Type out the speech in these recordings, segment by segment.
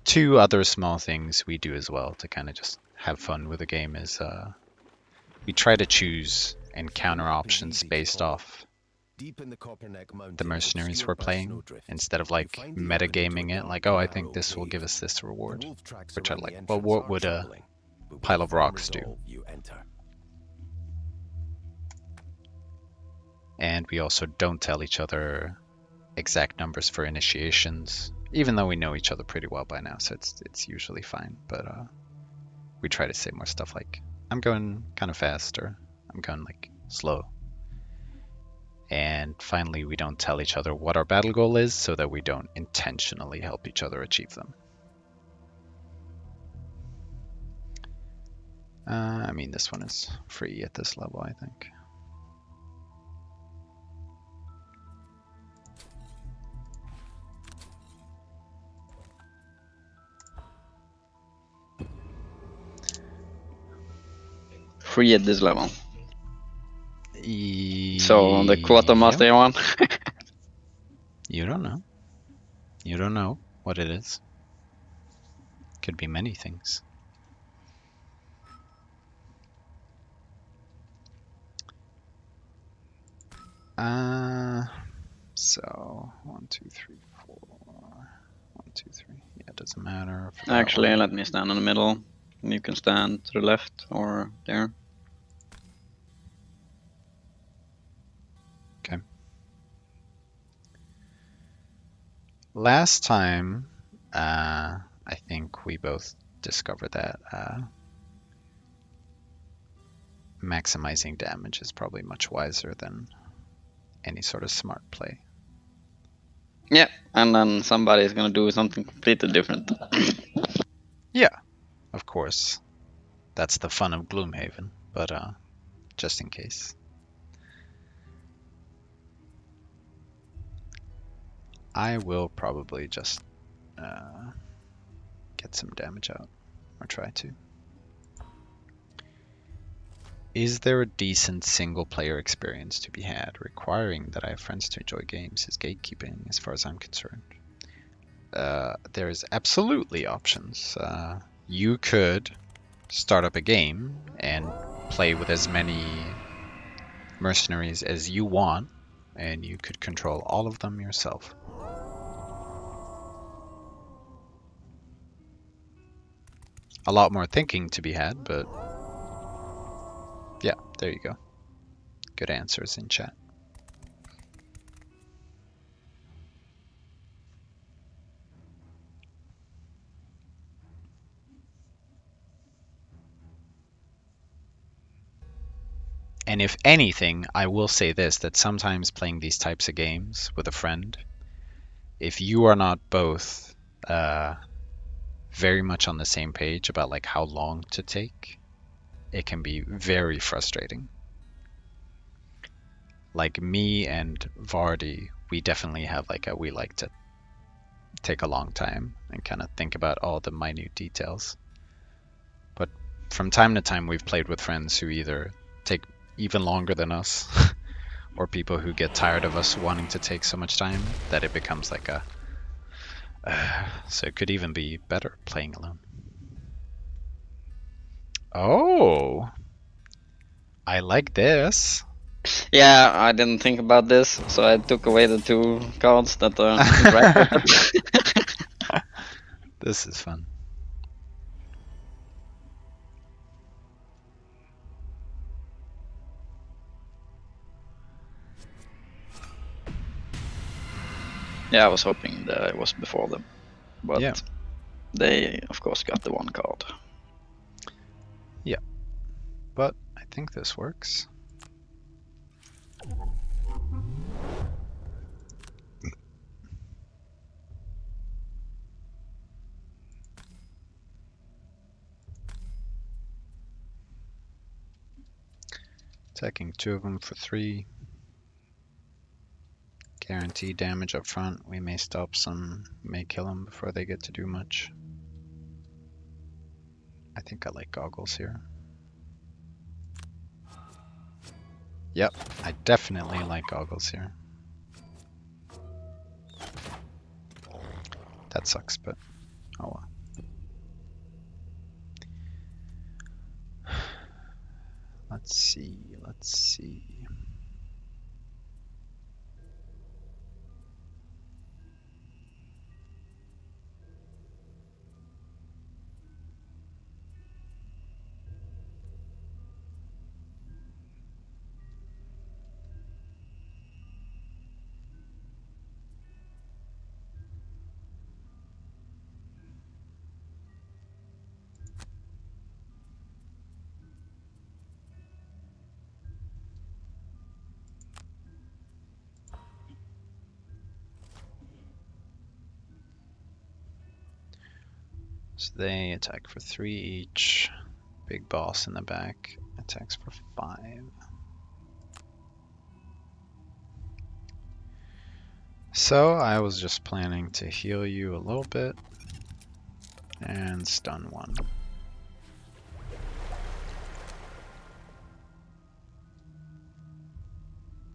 two other small things we do as well to kind of just have fun with the game is we try to choose and counter options based off the mercenaries we're playing, instead of like metagaming it, like, oh, I think this will give us this reward, which I like. Well, what would a pile of rocks do? And we also don't tell each other exact numbers for initiations, even though we know each other pretty well by now, so it's usually fine. But we try to say more stuff like, I'm going kind of fast, or I'm going like slow. And finally, we don't tell each other what our battle goal is, so that we don't intentionally help each other achieve them. I mean, this one is free at this level, I think. Free at this level. So the quartermaster one. You don't know. You don't know what it is. Could be many things. So 1, 2, 3, 4. 1, 2, 3. Yeah, it doesn't matter. Actually, let me stand in the middle. You can stand to the left or there. Okay. Last time, I think we both discovered that maximizing damage is probably much wiser than any sort of smart play. Yeah, and then somebody is gonna do something completely different. Yeah, of course. That's the fun of Gloomhaven, but just in case. I will probably just get some damage out, or try to. Is there a decent single-player experience to be had? Requiring that I have friends to enjoy games is gatekeeping, as far as I'm concerned. There is absolutely options. You could start up a game and play with as many mercenaries as you want, and you could control all of them yourself. A lot more thinking to be had, but yeah, there you go. Good answers in chat. And if anything, I will say this, that sometimes playing these types of games with a friend, if you are not both very much on the same page about like how long to take, it can be very frustrating. Like me and Vardy, we definitely have like we like to take a long time and kind of think about all the minute details. But from time to time, we've played with friends who either take even longer than us, or people who get tired of us wanting to take so much time that it becomes like a... so it could even be better playing alone. Oh, I like this. Yeah, I didn't think about this, so I took away the 2 cards that are interact. This is fun. Yeah, I was hoping that I was before them, but yeah, they of course got the 1 card. Yeah, but I think this works. Attacking 2 of them for 3. Guaranteed damage up front. We may stop some, may kill them before they get to do much. I think I like goggles here. Yep, I definitely like goggles here. That sucks, but oh well. Let's see, let's see. So they attack for 3 each. Big boss in the back attacks for 5. So I was just planning to heal you a little bit and stun one.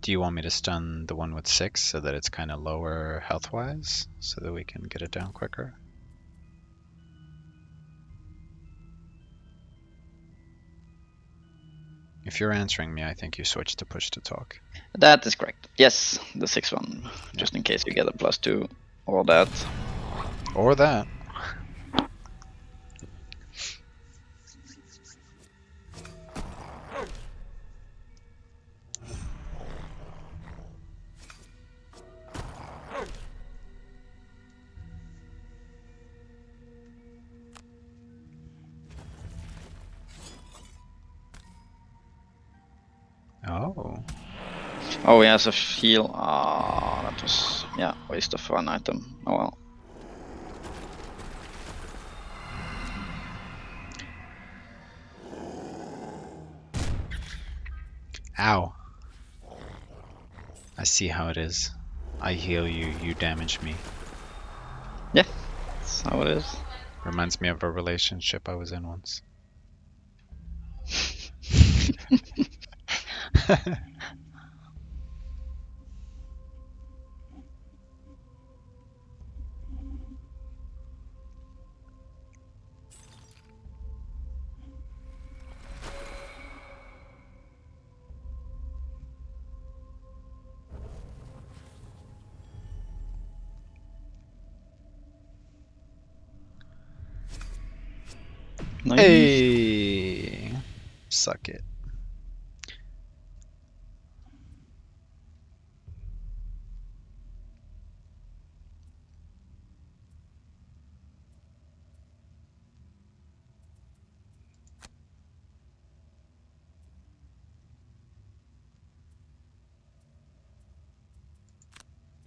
Do you want me to stun the one with 6 so that it's kind of lower health-wise so that we can get it down quicker? If you're answering me, I think you switched to push to talk. That is correct. Yes, the 6th one, Yeah. just in case you get a +2 or that. Or that. Oh. Oh, he has a heal. Ah, that was, yeah, waste of one item. Oh well. Ow. I see how it is. I heal you, you damage me. Yeah, that's how it is. Reminds me of a relationship I was in once. Nice. Hey! Suck it.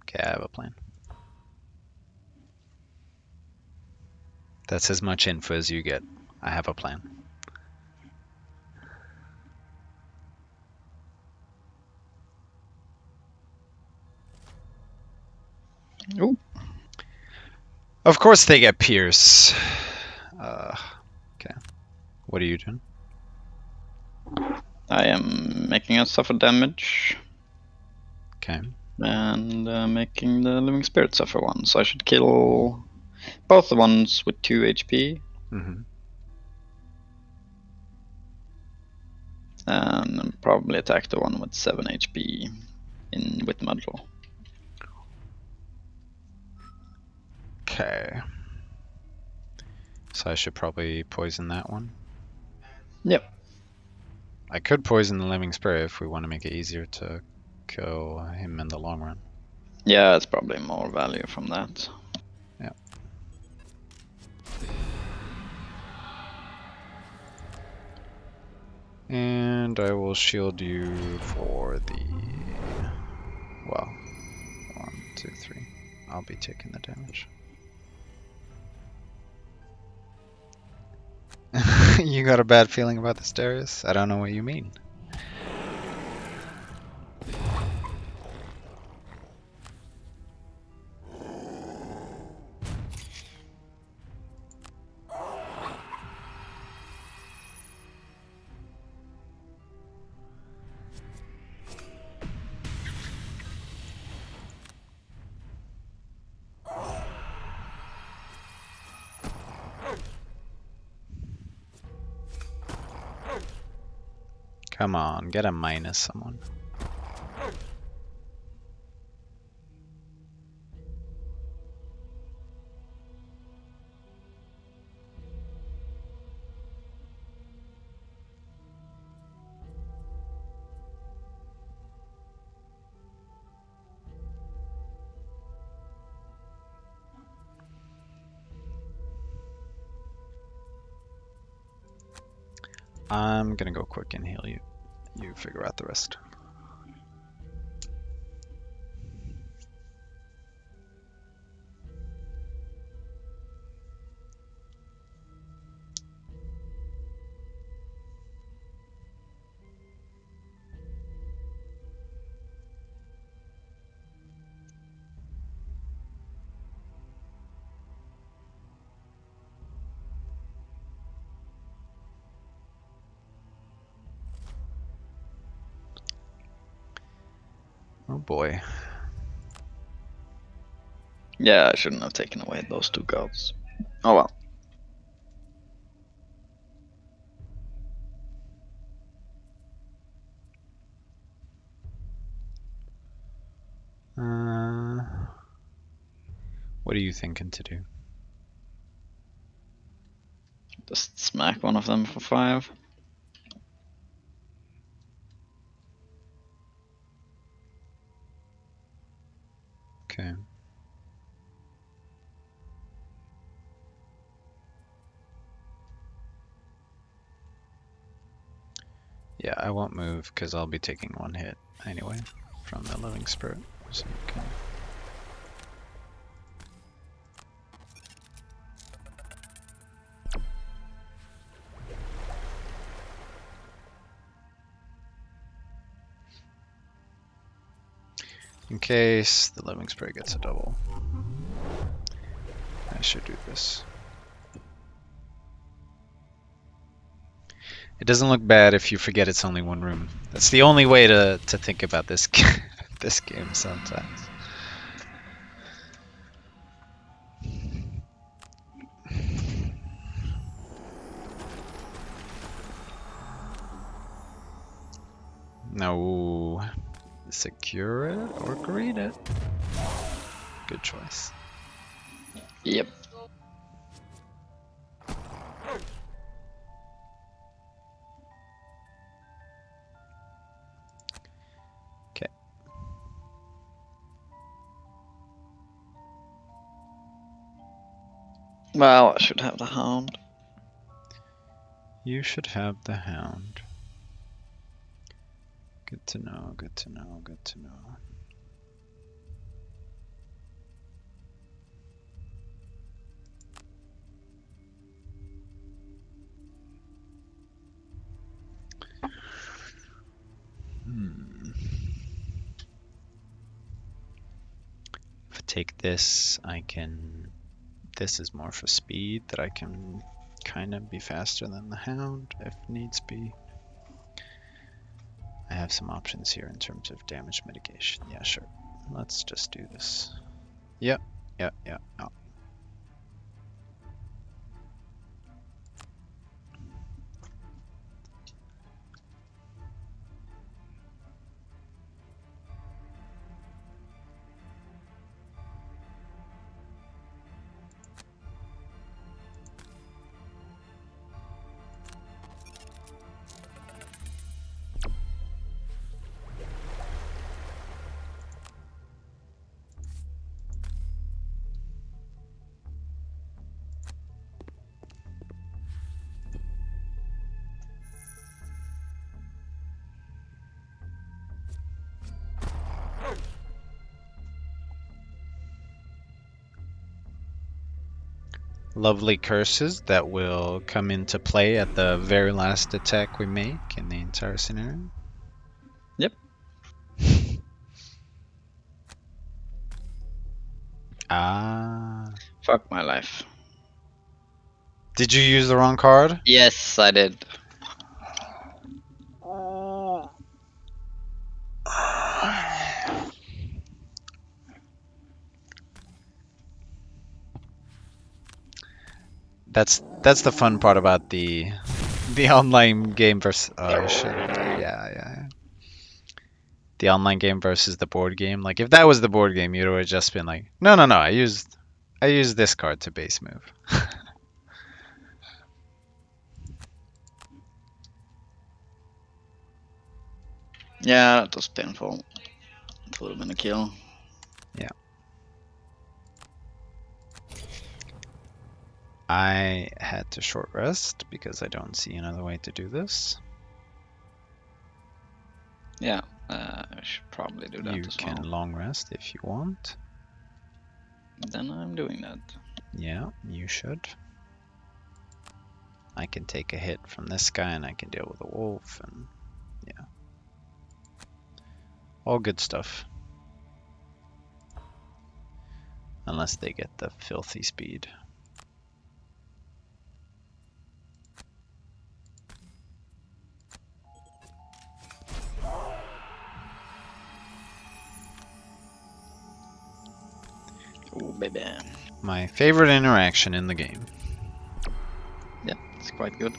Okay, I have a plan. That's as much info as you get. I have a plan. Ooh. Of course they get Pierce. Okay. What are you doing? I am making us suffer damage. Okay. And making the living spirit suffer 1. So I should kill both the ones with 2 HP. Mm-hmm. And probably attack the one with 7 HP with Mudroll. Okay. So I should probably poison that one. Yep. I could poison the living spirit if we want to make it easier to kill him in the long run. Yeah, it's probably more value from that. Yeah. And I will shield you for the... Well, 1, 2, 3. I'll be taking the damage. You got a bad feeling about this, Darius? I don't know what you mean. Come on, get a minus, someone. I'm gonna go quick and heal you. You figure out the rest. Oh boy. Yeah, I shouldn't have taken away those 2 gods. Oh well. What are you thinking to do? Just smack one of them for 5. Okay. Yeah, I won't move because I'll be taking 1 hit anyway from the living spirit. So you can... In case the living spirit gets a double, I should do this. It doesn't look bad if you forget it's only 1 room. That's the only way to think about this this game sometimes. No, secure it or greet it. Good choice. Yep. Okay. Well, I should have the hound. You should have the hound. Good to know, good to know, good to know. If I take this, I can... This is more for speed, that I can kind of be faster than the hound if needs be. I have some options here in terms of damage mitigation. Yeah, sure. Let's just do this. Yep, yep, yep. Oh. Lovely curses that will come into play at the very last attack we make in the entire scenario. Yep. Ah. Fuck my life. Did you use the wrong card? Yes, I did. That's the fun part about the The online game versus. Oh, I should. Yeah. The online game versus the board game. Like if that was the board game, you'd have just been like, no. I used this card to base move. Yeah, that was painful. It would have been a kill. Yeah. I had to short rest because I don't see another way to do this. Yeah, I should probably do that You as can well. long rest if you want. Then I'm doing that. Yeah, you should. I can take a hit from this guy and I can deal with a wolf and yeah. All good stuff. Unless they get the filthy speed. Oh, baby. My favorite interaction in the game. Yeah, it's quite good.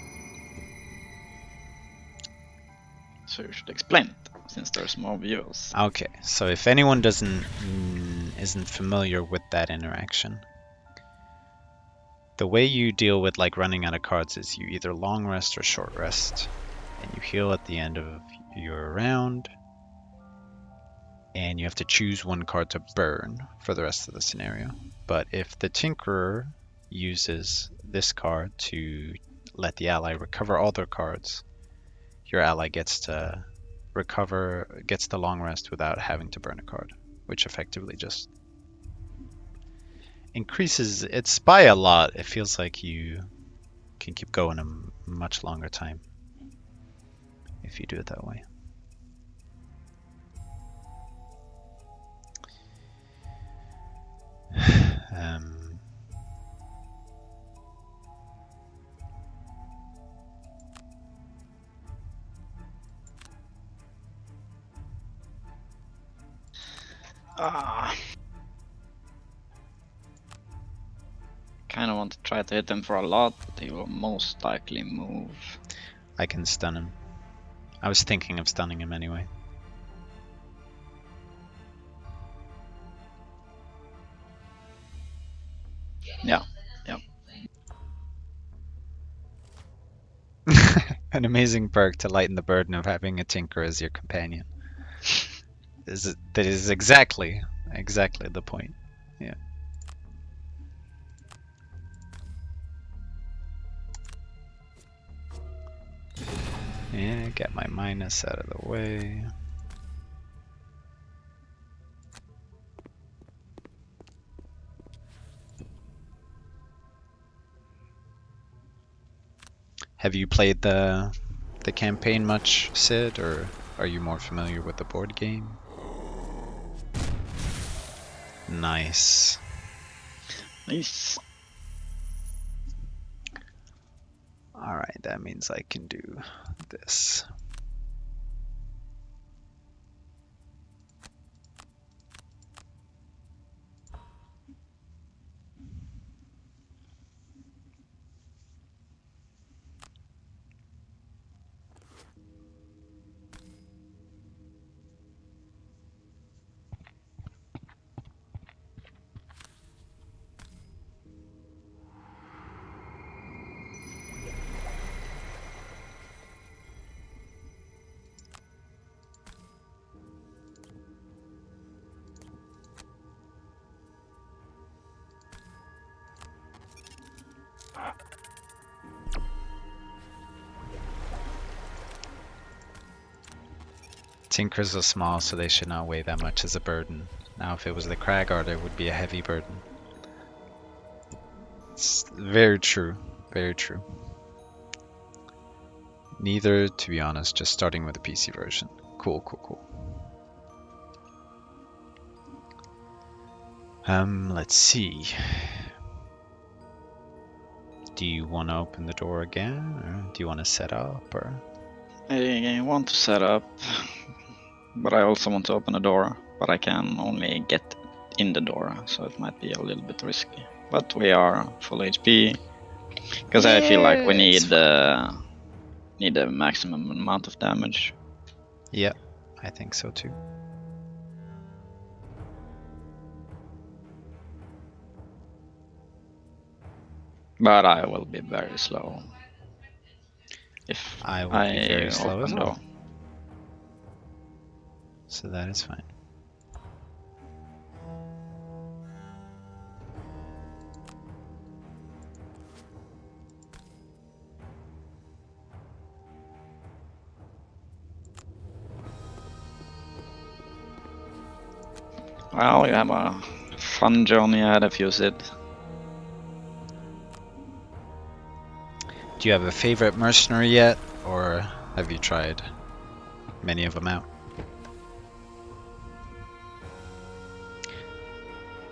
So you should explain it, since there's more viewers. Okay, so if anyone isn't familiar with that interaction, the way you deal with like running out of cards is you either long rest or short rest, and you heal at the end of your round, and you have to choose one card to burn for the rest of the scenario. But if the Tinkerer uses this card to let the ally recover all their cards, your ally gets to gets the long rest without having to burn a card, which effectively just increases its by a lot. It feels like you can keep going a much longer time if you do it that way. Um, Kind of want to try to hit him for a lot, but he will most likely move. I can stun him. I was thinking of stunning him anyway. Yeah. An amazing perk to lighten the burden of having a tinker as your companion. That is exactly the point. Yeah. Yeah, get my minus out of the way. Have you played the campaign much, Sid, or are you more familiar with the board game? Nice. Nice. Alright, that means I can do this. Tinkers are small, so they should not weigh that much as a burden. Now, if it was the Cragheart, it would be a heavy burden. It's very true. Very true. Neither, to be honest, just starting with the PC version. Cool. Let's see. Do you want to open the door again, or do you want to set up, or? I want to set up, but I also want to open the door, but I can only get in the door, so it might be a little bit risky. But we are full HP, because I feel like we need need a maximum amount of damage. Yeah, I think so too. But I will be very slow if I will be I very slow as open well. door. So that is fine. Well, you have a fun journey ahead of you, Sid. Do you have a favorite mercenary yet, or have you tried many of them out?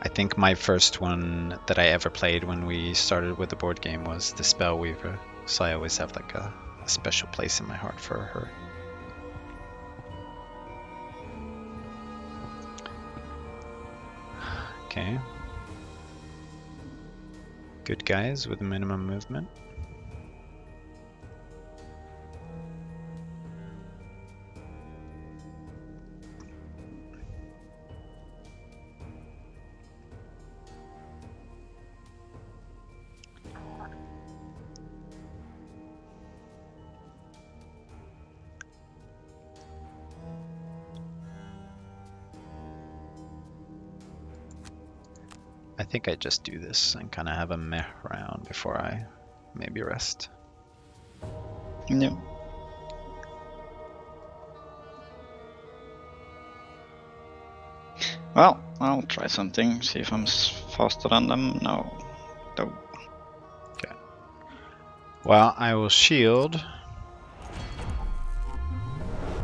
I think my first one that I ever played when we started with the board game was the Spellweaver, so I always have like a special place in my heart for her. Okay. Good guys with minimum movement. I think I just do this and kind of have a meh round before I maybe rest. Yeah. Well, I'll try something, see if I'm faster than them. No. Okay. Well, I will shield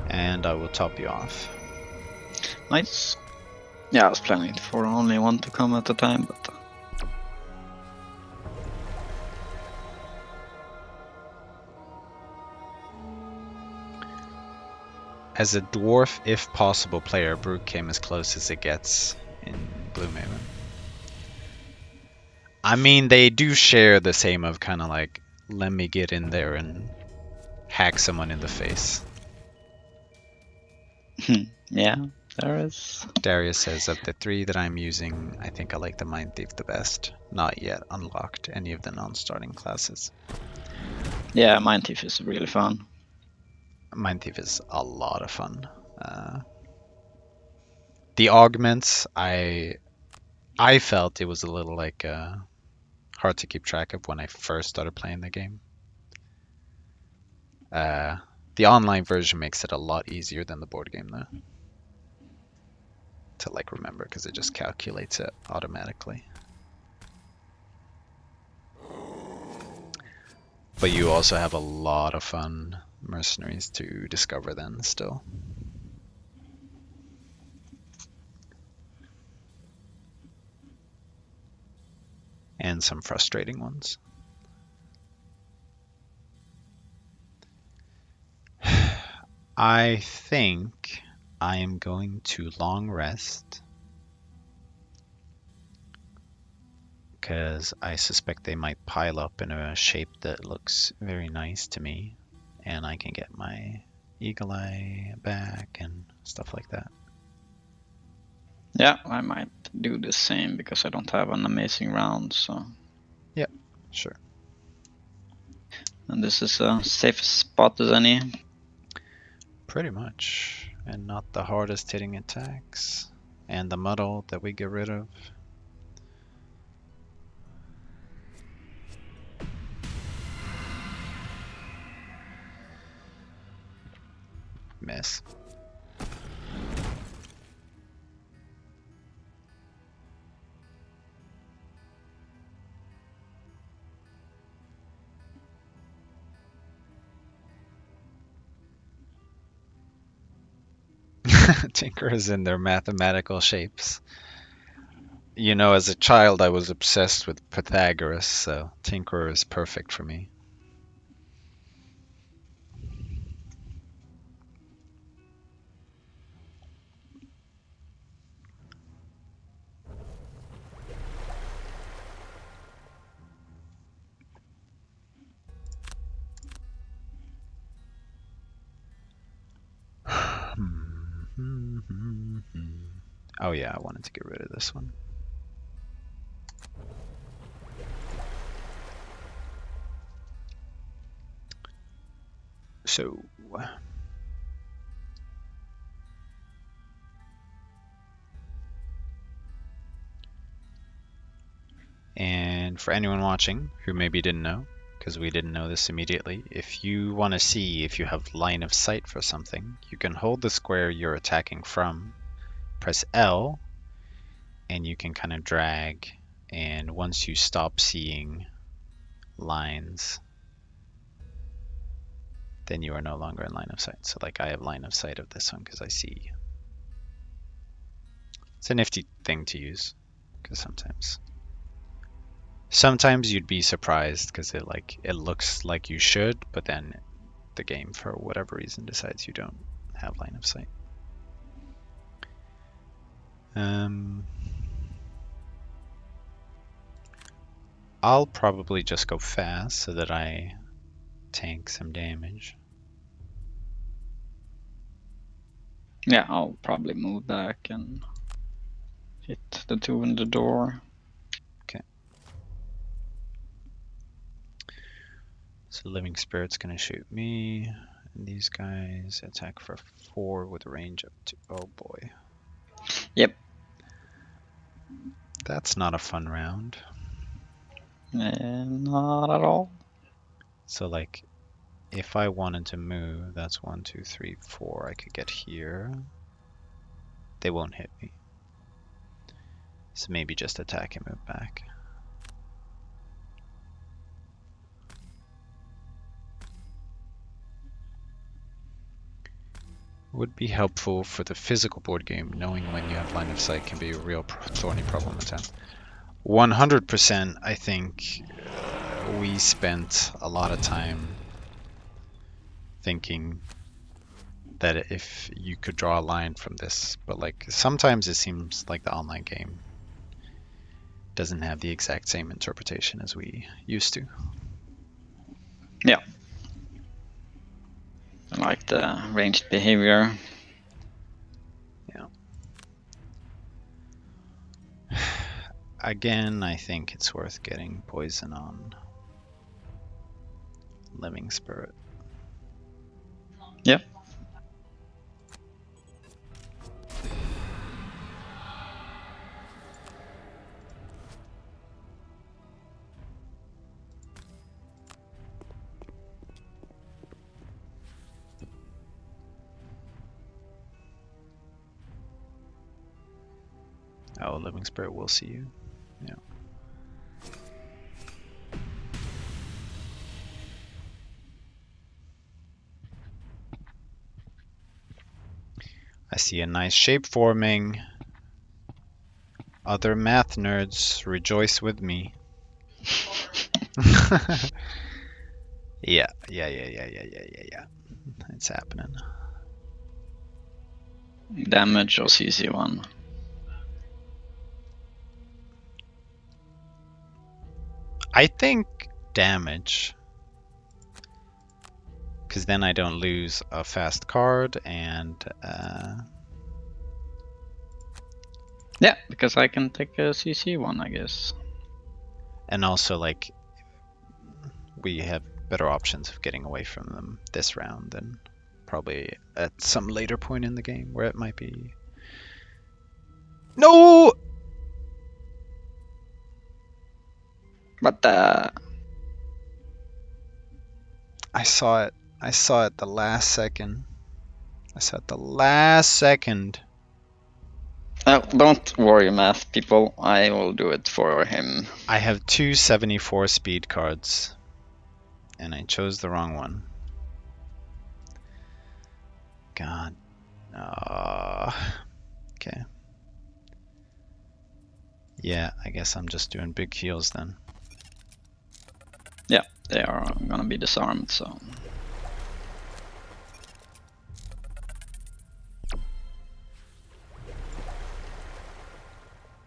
and I will top you off. Nice. Yeah, I was planning for only one to come at a time, but As a dwarf, if possible, player, Brooke came as close as it gets in Gloomhaven. I mean, they do share the same of kind of like, let me get in there and hack someone in the face. yeah, there is. Darius says, of the three that I'm using, I think I like the Mind Thief the best. Not yet unlocked any of the non-starting classes. Yeah, Mind Thief is really fun. Mind Thief is a lot of fun. The augments, I felt it was a little like hard to keep track of when I first started playing the game. The online version makes it a lot easier than the board game though, to like remember because it just calculates it automatically. But you also have a lot of fun mercenaries to discover then still. And some frustrating ones. I think I am going to long rest because I suspect they might pile up in a shape that looks very nice to me, and I can get my eagle eye back and stuff like that. Yeah, I might do the same because I don't have an amazing round, so. Yeah, sure. And this is a safe spot as any. Pretty much. And not the hardest hitting attacks. And the muddle that we get rid of. Miss. Tinkerers in their mathematical shapes. You know, as a child, I was obsessed with Pythagoras, so Tinkerer is perfect for me. Oh yeah, I wanted to get rid of this one. So and for anyone watching who maybe didn't know, because we didn't know this immediately, if you want to see if you have line of sight for something, you can hold the square you're attacking from, press L, and you can kind of drag, and once you stop seeing lines, then you are no longer in line of sight. So like I have line of sight of this one because I see. It's a nifty thing to use because sometimes you'd be surprised because it looks like you should, but then the game for whatever reason decides you don't have line of sight. I'll probably just go fast so that I tank some damage. Yeah, I'll probably move back and hit the two in the door. Okay. So Living Spirit's gonna shoot me. And these guys attack for 4 with a range up to... Oh boy. Yep. That's not a fun round. Not at all. So like, if I wanted to move, that's 1, 2, 3, 4. I could get here. They won't hit me. So maybe just attack and move back. Would be helpful for the physical board game. Knowing when you have line of sight can be a real thorny problem at times. 100%, I think we spent a lot of time thinking that if you could draw a line from this, but like sometimes it seems like the online game doesn't have the exact same interpretation as we used to. Yeah. I like the ranged behavior. Yeah. Again, I think it's worth getting poison on Living Spirit. Yep. Oh, Living Spirit will see you. Yeah. I see a nice shape forming. Other math nerds rejoice with me. Yeah. It's happening. Damage or CC1. I think damage. Because then I don't lose a fast card and... Yeah, because I can take a CC1, I guess. And also, like, we have better options of getting away from them this round than probably at some later point in the game where it might be... No! But I saw it. I saw it the last second. I saw it the last second. don't worry, math people. I will do it for him. I have 274 speed cards, and I chose the wrong one. God. Okay. Yeah, I guess I'm just doing big heals then. Yeah, they are gonna be disarmed, so...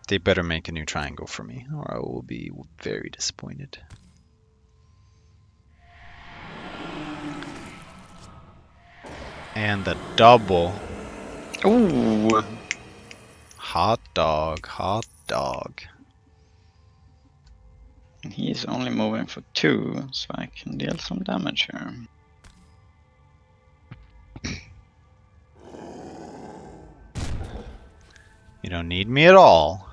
They better make a new triangle for me, or I will be very disappointed. And the double. Ooh! Hot dog, hot dog. He's only moving for 2, so I can deal some damage here. You don't need me at all.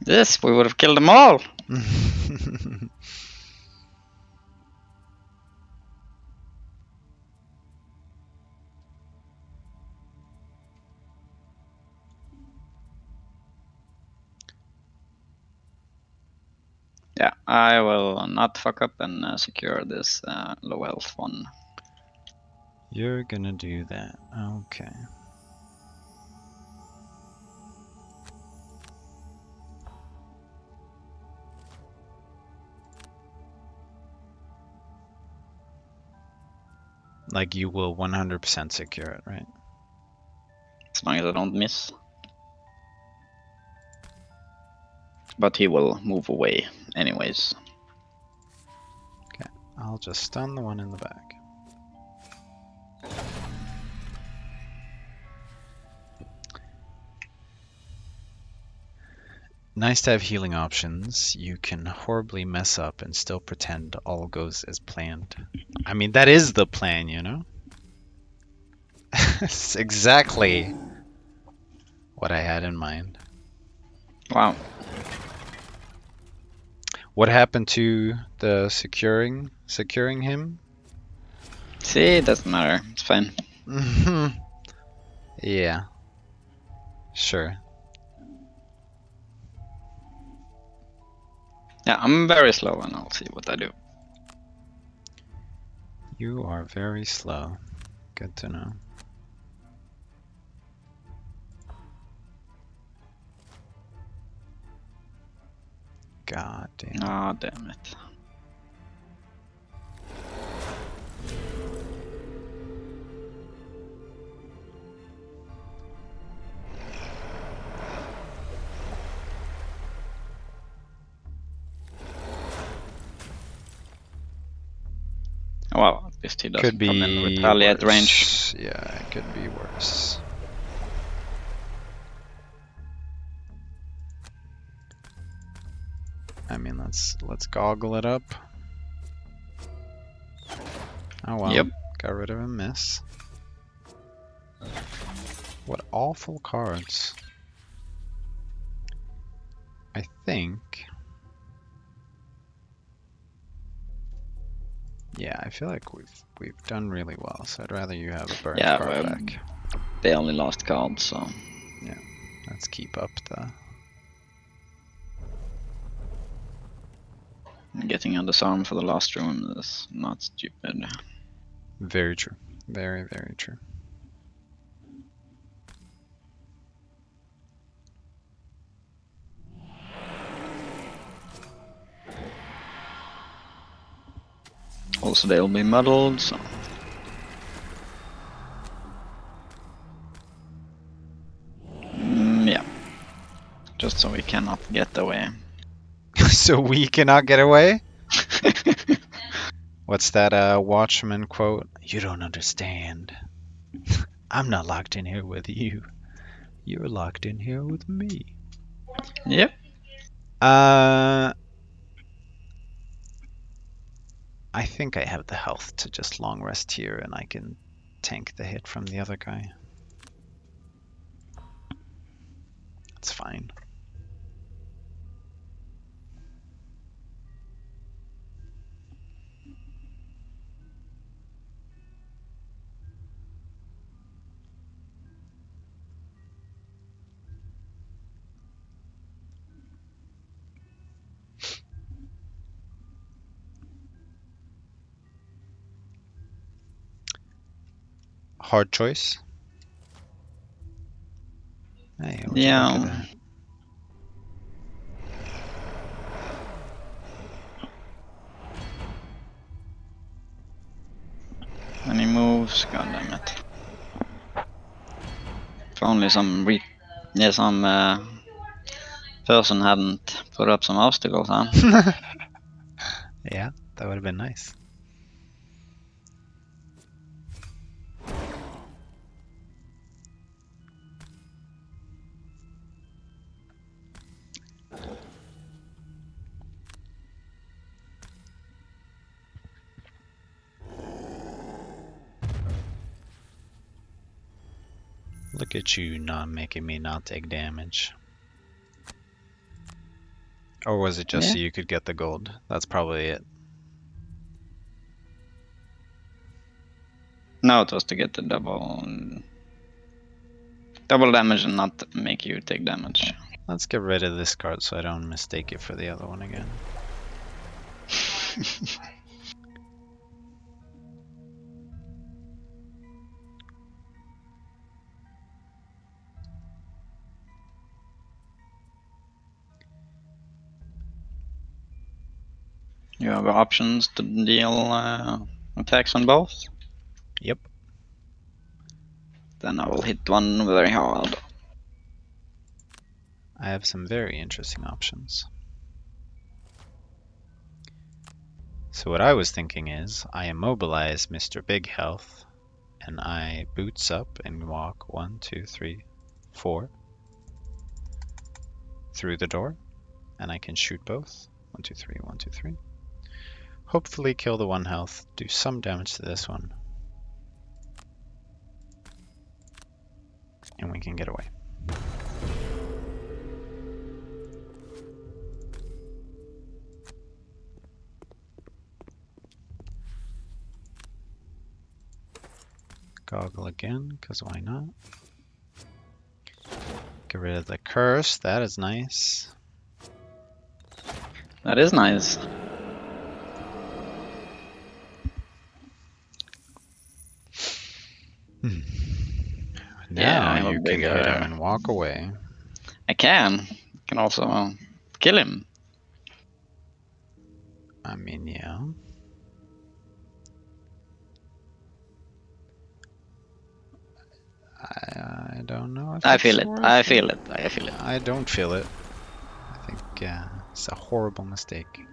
Yes, we would have killed them all! Yeah, I will not fuck up and secure this low health one. You're gonna do that. Okay. Like you will 100% secure it, right? As long as I don't miss. But he will move away anyways. Okay, I'll just stun the one in the back. Nice to have healing options. You can horribly mess up and still pretend all goes as planned. I mean, that is the plan, you know? It's exactly what I had in mind. Wow. What happened to the securing him? See, it doesn't matter. It's fine. Yeah. Sure. Yeah, I'm very slow and I'll see what I do. You are very slow. Good to know. God damn. Ah, damn it. Well, at least he doesn't Could come in be retaliate range. worse. Yeah, it could be worse. I mean, let's goggle it up. Oh well. Yep. Got rid of a miss. What awful cards. I think. Yeah, I feel like we've done really well. So I'd rather you have a burned Yeah, card back. they only lost cards, so. Yeah, let's keep up the. Getting a disarm for the last room is not stupid. Very true. Very, very true. Also, they'll be muddled, so. Yeah. Just so we cannot get away. So we cannot get away? What's that Watchman quote? You don't understand. I'm not locked in here with you. You're locked in here with me. Yep. I think I have the health to just long rest here and I can tank the hit from the other guy. It's fine. Hard choice. Hey, what do you think of Yeah. that? Any moves? God damn it. If only some person hadn't put up some obstacles, huh? Yeah, that would have been nice. Look at you not making me not take damage. Or was it just Yeah. so you could get the gold? That's probably it. No, it was to get the double damage and not make you take damage. Let's get rid of this card so I don't mistake it for the other one again. You have options to deal attacks on both? Yep. Then I will hit one very hard. I have some very interesting options. So what I was thinking is, I immobilize Mr. Big Health, and I boots up and walk 1, 2, 3, 4 through the door, and I can shoot both. 1, 2, 3, 1, 2, 3. Hopefully kill the 1 health, do some damage to this one, and we can get away. Goggle again, because why not? Get rid of the curse, that is nice. That is nice. Now I'm a you can hit him bigger. and walk away. I can. I can also kill him. I mean, yeah. I don't know if I it's feel it. worth I it. feel it. I feel it. I don't feel it. I think it's a horrible mistake.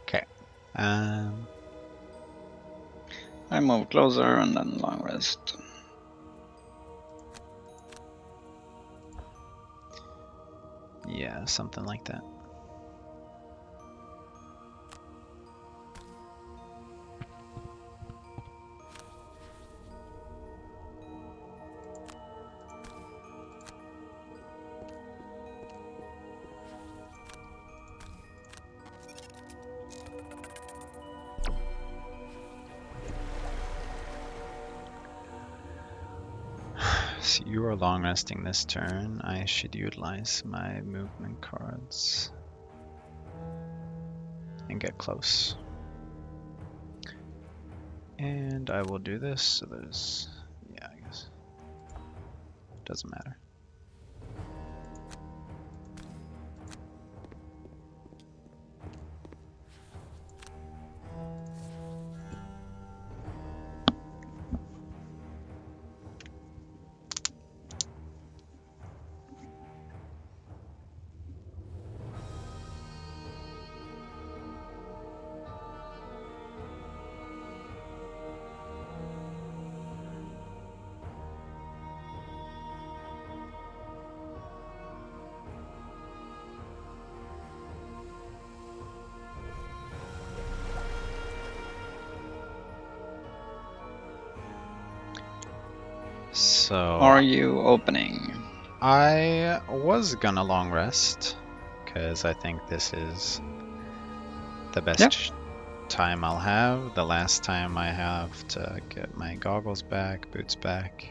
Okay. I move closer and then long rest. Yeah, something like that. So you are long resting this turn. I should utilize my movement cards and get close. And I will do this, so there's, yeah, I guess. Doesn't matter. So Are you opening? I was gonna long rest because I think this is the best time I'll have. The last time I have to get my goggles back, boots back.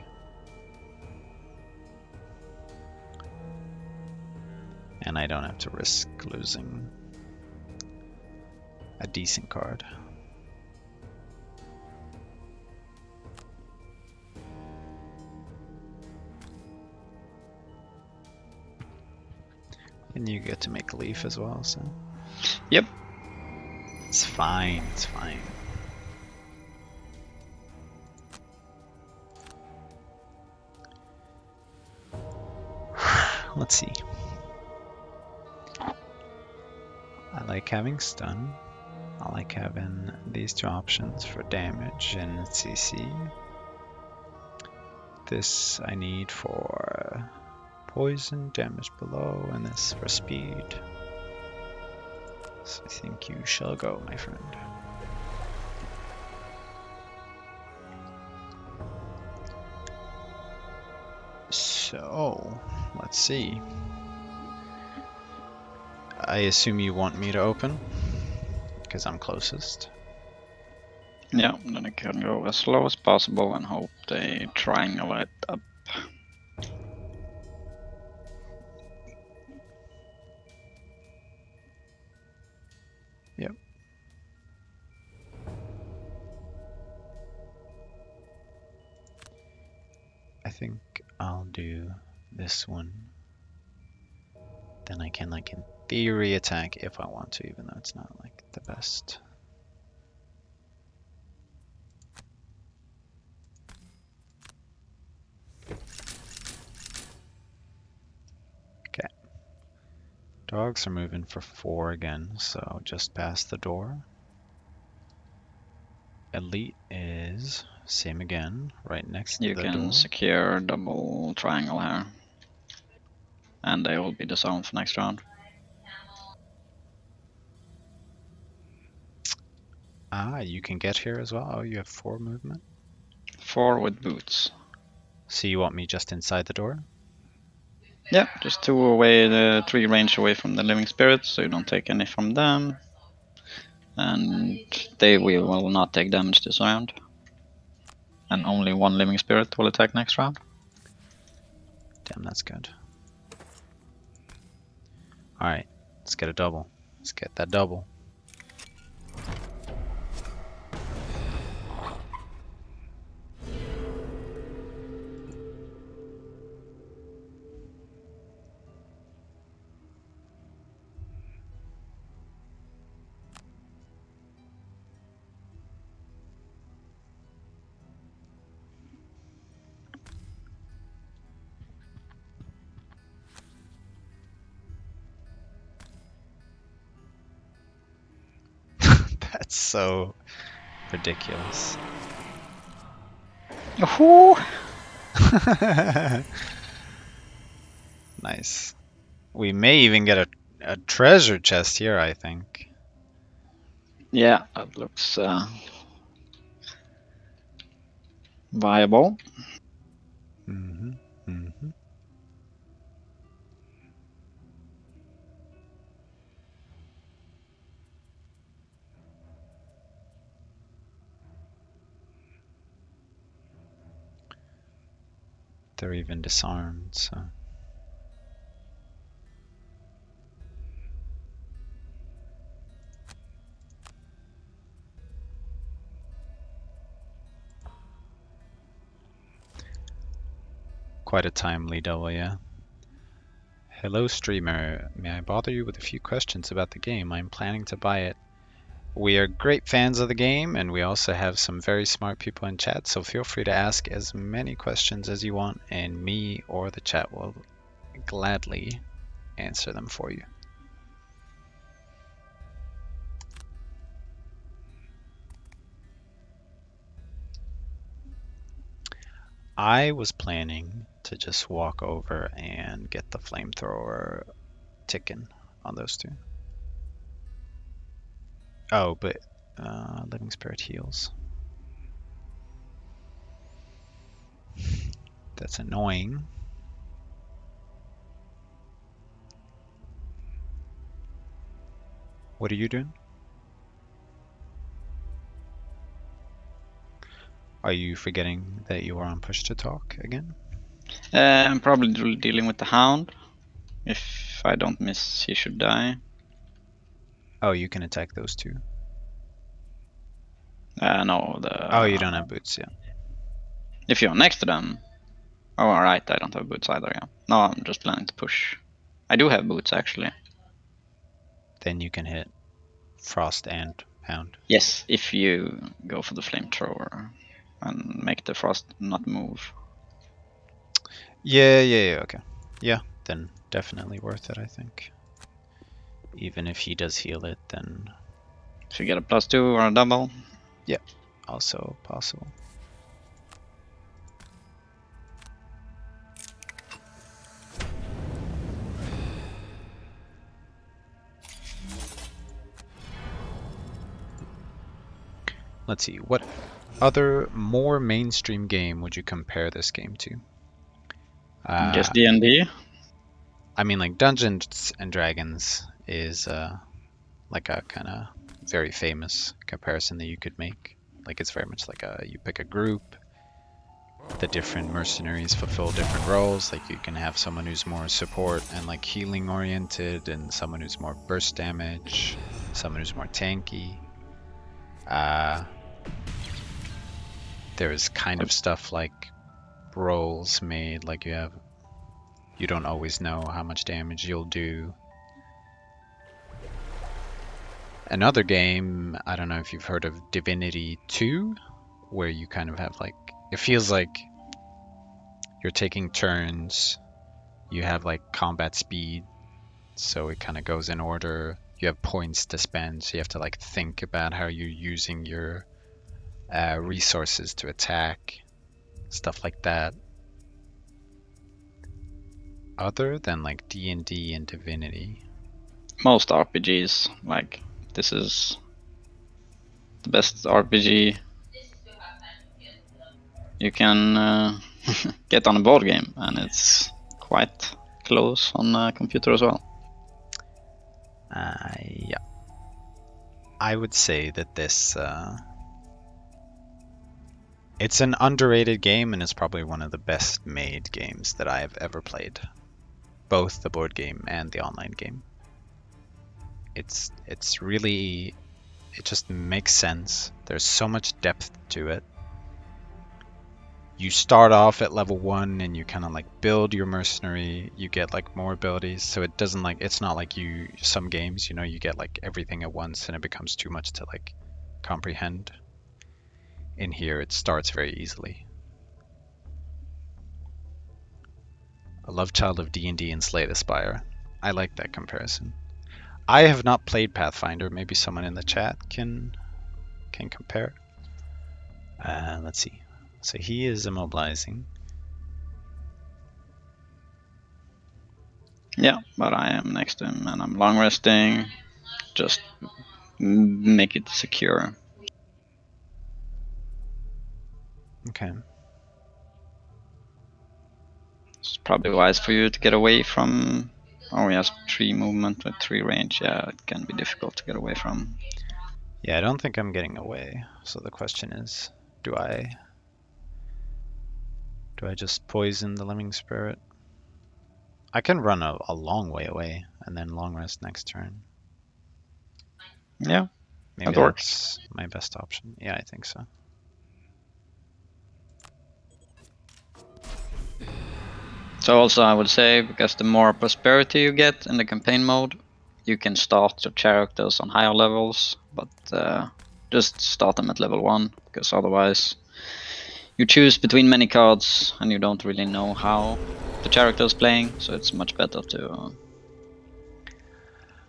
And I don't have to risk losing a decent card. And you get to make a leaf as well, so. Yep. It's fine, it's fine. Let's see. I like having stun. I like having these 2 options for damage and CC. This I need for poison, damage below, and this for speed. So I think you shall go, my friend. So, let's see. I assume you want me to open? Because I'm closest. Yeah, then I can go as slow as possible and hope they triangulate up. Yep. I think I'll do this one. Then I can, like, in theory attack if I want to, even though it's not, like, the best. Okay. Dogs are moving for 4 again, so just past the door. Elite is same again, right next to You the can door. secure double triangle here. And they will be disarmed for next round. Ah, you can get here as well. Oh, you have 4 movement. 4 with boots. So you want me just inside the door? Yeah, just 2 away, the 3 range away from the living spirits, so you don't take any from them. And they will not take damage this round. And only 1 living spirit will attack next round. Damn, that's good. Alright, let's get a double. Let's get that double. That's so ridiculous. Woohoo! Nice. We may even get a treasure chest here, I think. Yeah, that looks viable. Mm-hmm. Mm-hmm. They're even disarmed, so. Quite a timely double, yeah. Hello, streamer. May I bother you with a few questions about the game? I'm planning to buy it. We are great fans of the game, and we also have some very smart people in chat, so feel free to ask as many questions as you want, and me or the chat will gladly answer them for you. I was planning to just walk over and get the flamethrower ticking on those 2. Oh, but Living Spirit heals. That's annoying. What are you doing? Are you forgetting that you are on push to talk again? I'm probably dealing with the hound. If I don't miss, he should die. Oh, you can attack those 2. No, Oh, you don't have boots, yeah. if you're next to them. Oh, alright, I don't have boots either, yeah. No, I'm just planning to push. I do have boots, actually. Then you can hit frost and pound. Yes, if you go for the flamethrower and make the frost not move. Yeah, okay. Yeah, then definitely worth it, I think. Even if he does heal it, then If you get a +2 or a double. yeah, also possible. let's see, what other more mainstream game would you compare this game to? I guess Uh, D&D. I mean, like Dungeons and Dragons is like a kind of very famous comparison that you could make. Like it's very much like you pick a group, the different mercenaries fulfill different roles. Like you can have someone who's more support and like healing oriented, and someone who's more burst damage, someone who's more tanky. Uh, there's kind of stuff like roles made, like you don't always know how much damage you'll do. Another game, I don't know if you've heard of Divinity 2, where you kind of have like, it feels like you're taking turns, you have like combat speed, so it kind of goes in order. You have points to spend, so you have to like think about how you're using your resources to attack, stuff like that. Other than like D&D and Divinity. Most RPGs, like, this is the best RPG you can get on a board game, and it's quite close on a computer as well. Yeah. I would say that this it's an underrated game, and it's probably one of the best made games that I have ever played. Both the board game and the online game. It's really, it just makes sense. There's so much depth to it. You start off at level 1 and you kind of like build your mercenary, you get like more abilities, so it doesn't like, it's not like some games, you know, you get like everything at once and it becomes too much to like comprehend. In here it starts very easily. A love child of D&D and Slay the Spire. I like that comparison. I have not played Pathfinder. Maybe someone in the chat can compare. Let's see. So he is immobilizing. Yeah, but I am next to him and I'm long resting. Just make it secure. Okay. It's probably wise for you to get away from. Oh, he has 3 movement with 3 range. Yeah, it can be difficult to get away from. Yeah, I don't think I'm getting away. So the question is, do I just poison the living spirit? I can run a long way away and then long rest next turn. Yeah, Maybe that works. that's my best option. Yeah, I think so. So also I would say, because the more prosperity you get in the campaign mode, you can start your characters on higher levels, but just start them at level 1, because otherwise you choose between many cards and you don't really know how the character is playing, so it's much better to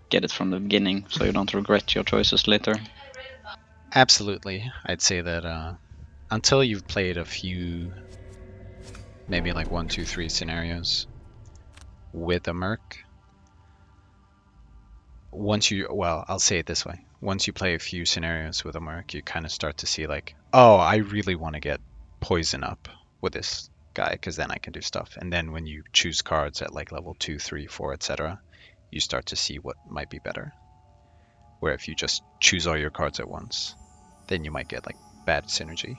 get it from the beginning so you don't regret your choices later. Absolutely. I'd say that until you've played a few, maybe like 1, 2, 3 scenarios with a merc, I'll say it this way. Once you play a few scenarios with a merc, you kind of start to see like, oh, I really want to get poison up with this guy because then I can do stuff. And then when you choose cards at like level 2, 3, 4, etc., you start to see what might be better. Where if you just choose all your cards at once, then you might get like bad synergy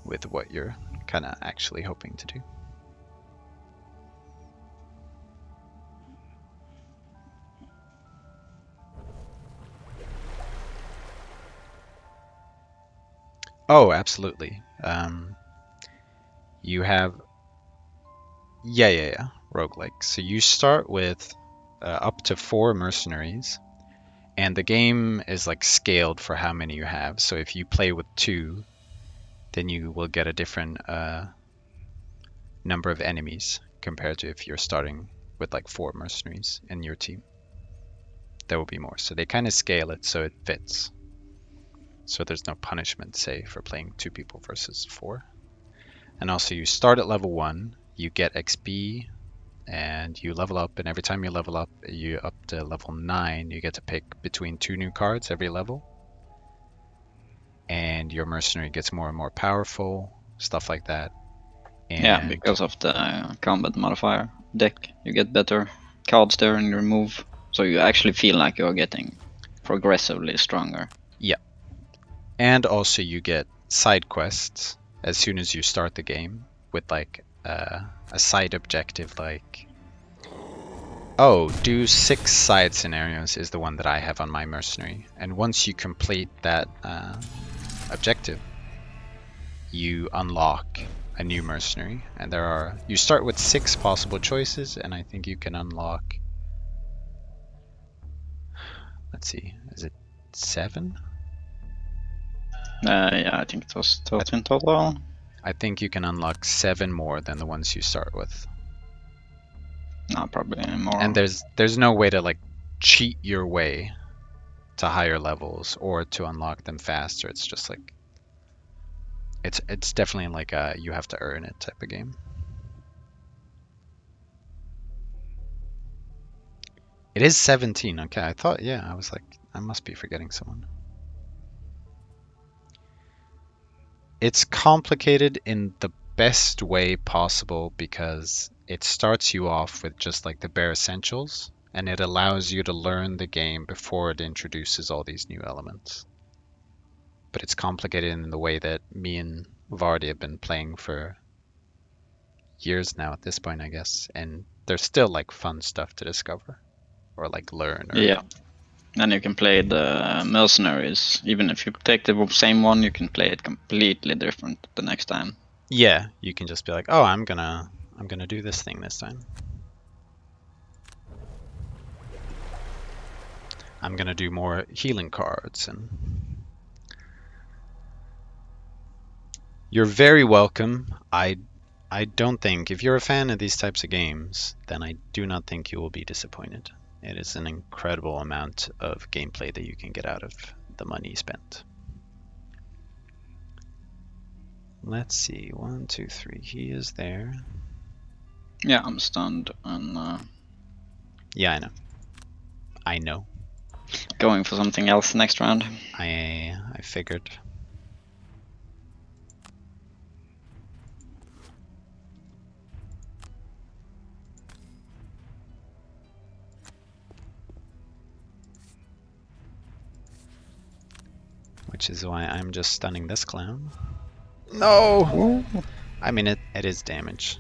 with what you're kind of actually hoping to do. Oh, absolutely. You have, yeah, roguelike. So you start with up to 4 mercenaries, and the game is like scaled for how many you have. So if you play with 2, then you will get a different number of enemies compared to if you're starting with like 4 mercenaries in your team. There will be more. So they kind of scale it so it fits. So there's no punishment, say, for playing 2 people versus 4. And also you start at level 1, you get XP, and you level up, and every time you level up, you up to level 9, you get to pick between 2 new cards every level. and your mercenary gets more and more powerful, stuff like that. And yeah, because of the combat modifier deck, you get better cards there in your move, so you actually feel like you're getting progressively stronger. yeah, and also you get side quests as soon as you start the game with like a side objective like, oh, do 6 side scenarios is the one that I have on my mercenary. And once you complete that objective, you unlock a new mercenary. And you start with 6 possible choices, and I think you can unlock, let's see, is it 7? Yeah, I think it was 13 total. I think you can unlock 7 more than the ones you start with. No, probably more. And there's no way to like cheat your way to higher levels or to unlock them faster. It's just like it's definitely like a you have to earn it type of game. It is 17. Okay, I thought, yeah, I was like, I must be forgetting someone. It's complicated in the best way possible because it starts you off with just like the bare essentials, and it allows you to learn the game before it introduces all these new elements. But it's complicated in the way that me and Vardy have been playing for years now at this point, I guess, and there's still like fun stuff to discover or like learn. Or... Yeah. And you can play the mercenaries. Even if you take the same one, you can play it completely different the next time. Yeah, you can just be like, oh, I'm gonna do this thing this time. I'm gonna do more healing cards, and you're very welcome. I don't think, if you're a fan of these types of games, then I do not think you will be disappointed. It is an incredible amount of gameplay that you can get out of the money spent. Let's see, 1, 2, 3. He is there. Yeah, I'm stunned and Yeah, I know. I know. Going for something else next round. I figured. Which is why I'm just stunning this clown. No! Ooh. I mean, it is damage.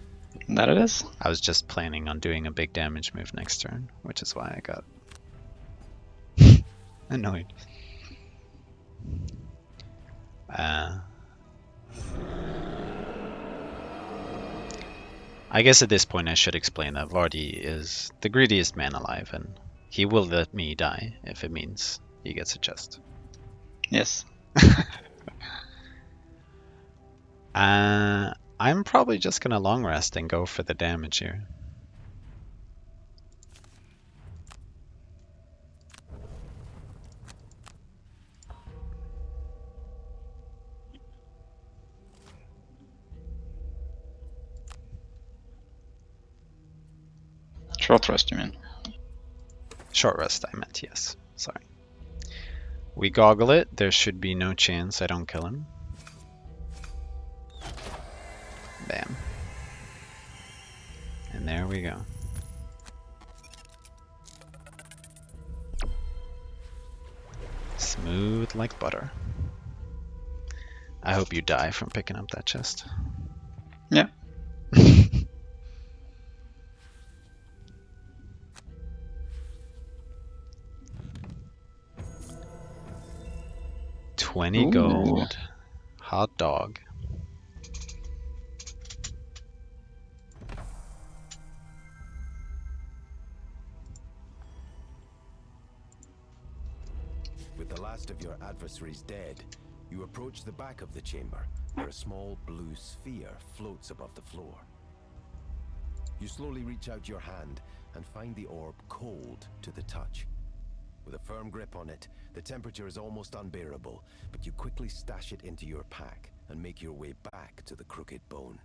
That it is. I was just planning on doing a big damage move next turn, which is why I got annoyed. I guess at this point I should explain that Vardy is the greediest man alive, and he will let me die if it means he gets a chest. Yes. I'm probably just gonna long rest and go for the damage here. Short rest, you mean? Short rest, I meant, yes. Sorry. We goggle it. There should be no chance I don't kill him. Bam. And there we go. Smooth like butter. I hope you die from picking up that chest. Yeah. 20 Ooh. gold. Hot dog. With the last of your adversaries dead, you approach the back of the chamber, where a small blue sphere floats above the floor. You slowly reach out your hand and find the orb cold to the touch. With a firm grip on it, the temperature is almost unbearable, but you quickly stash it into your pack and make your way back to the Crooked Bone.